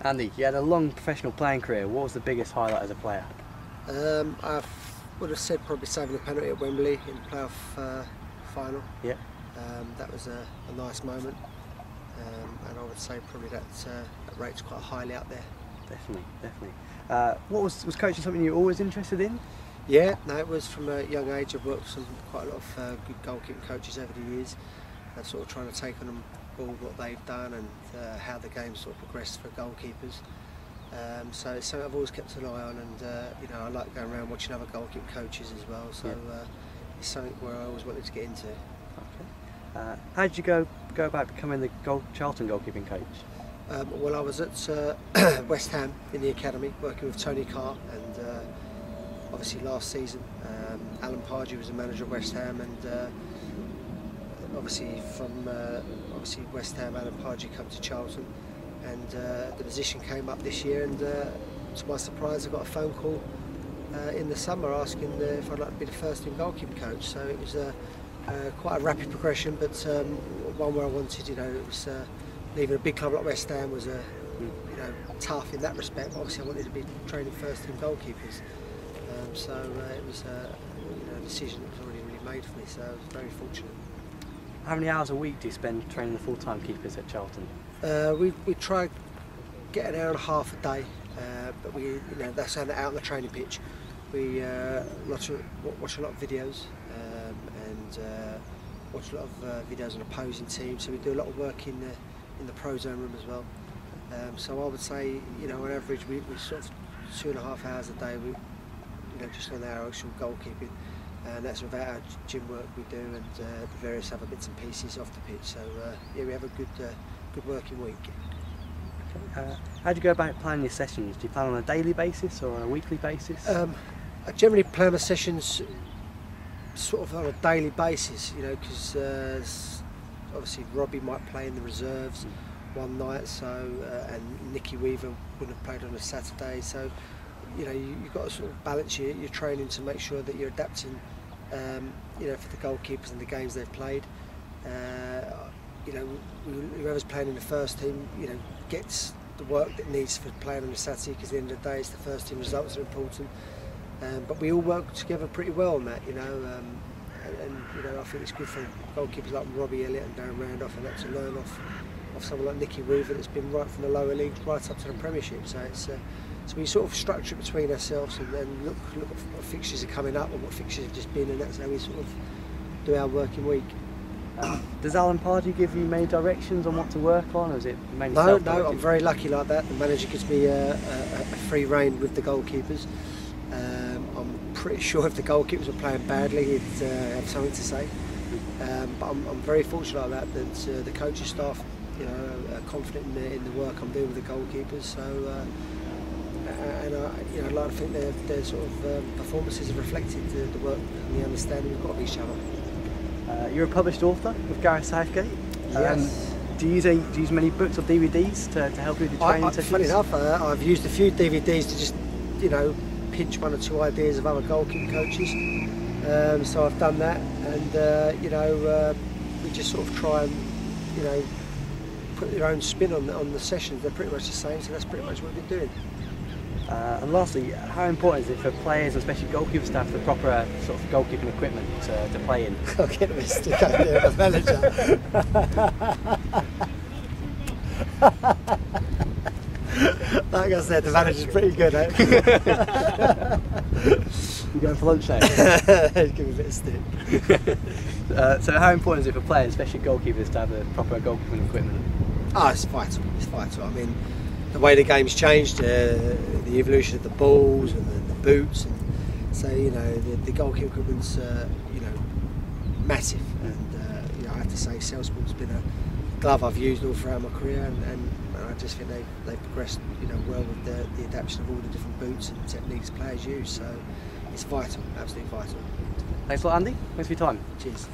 Andy, you had a long professional playing career. What was the biggest highlight as a player? I would have said probably saving a penalty at Wembley in the playoff final. Yeah. That was a nice moment, and I would say probably that rates quite highly out there. Definitely, definitely. What was coaching something you were always interested in? Yeah, no, it was from a young age. I've worked with quite a lot of good goalkeeping coaches over the years, and sort of trying to take on board what they've done and how the game sort of progressed for goalkeepers. So it's something I've always kept an eye on, and you know, I like going around watching other goalkeeping coaches as well. So it's something where I always wanted to get into. Okay. How did you go about becoming the Charlton goalkeeping coach? Well, I was at West Ham in the academy working with Tony Carr, and obviously last season Alan Pardew was the manager of West Ham, and obviously from West Ham, Alan Pardew come to Charlton, and the position came up this year, and to my surprise I got a phone call in the summer asking if I'd like to be the first team goalkeeping coach. So it was quite a rapid progression, but one where I wanted, you know, it was leaving a big club like West Ham was you know, tough in that respect, but obviously I wanted to be training first team goalkeepers. So it was you know, a decision that was already really made for me, so I was very fortunate. How many hours a week do you spend training the full-time keepers at Charlton? We try get an hour and a half a day, but you know, that's out on the training pitch. We watch a lot of videos and watch a lot of videos on opposing teams. So we do a lot of work in the pro zone room as well. So I would say, you know, on average we sort of 2.5 hours a day. We, you know, just on our actual goalkeeping, and that's without our gym work we do, and the various other bits and pieces off the pitch. So yeah, we have a good working week. How do you go about planning your sessions? Do you plan on a daily basis or on a weekly basis? I generally plan my sessions sort of on a daily basis, you know, because obviously Robbie might play in the reserves one night, so and Nicky Weaver wouldn't have played on a Saturday, so you know, you've got to sort of balance your training to make sure that you're adapting, you know, for the goalkeepers and the games they've played. You know, whoever's playing in the first team, you know, gets the work that needs for playing on a Saturday, because at the end of the day, it's the first team results are important. But we all work together pretty well on that, you know, and you know, I think it's good for goalkeepers like Robbie Elliott and Darren Randolph, and that to learn off someone like Nicky Weaver that's been right from the lower leagues right up to the Premiership. So it's so we sort of structure it between ourselves, and then look at what fixtures are coming up and what fixtures have just been, and that's how we sort of do our working week. Does Alan Pardew give you many directions on what to work on, or is it mainly No, I'm very lucky like that. The manager gives me a free rein with the goalkeepers. I'm pretty sure if the goalkeepers were playing badly, he'd have something to say. But I'm very fortunate like that the coaching staff, you know, are confident in the work I'm doing with the goalkeepers. So. And you know, I'd like to think their sort of performances have reflected the work and the understanding we've got of each other. You're a published author with Gareth Southgate. Yes. Do you use many books or DVDs to help you with your training sessions? Funny enough, I've used a few DVDs to just, you know, pinch one or two ideas of other goalkeeping coaches. So I've done that, and you know, we just sort of try and, you know, put their own spin on the sessions. They're pretty much the same, so that's pretty much what we've been doing. And lastly, how important is it for players, and especially goalkeepers, to have the proper sort of goalkeeping equipment to play in? I'll get a mistake out there, the manager. Like I said, the manager's pretty good, eh? You going for lunch now? Give me a bit of stick. So how important is it for players, especially goalkeepers, to have the proper goalkeeping equipment? Oh, it's vital. It's vital. I mean, the way the game's changed, the evolution of the balls and the boots, and so, you know, the goalkeeping equipment's you know, massive, and you know, I have to say Selsport's been a glove I've used all throughout my career, and I just think they've progressed, you know, well with the adaptation of all the different boots and techniques players use. So it's vital, absolutely vital. Thanks a lot, Andy. Thanks for your time. Cheers.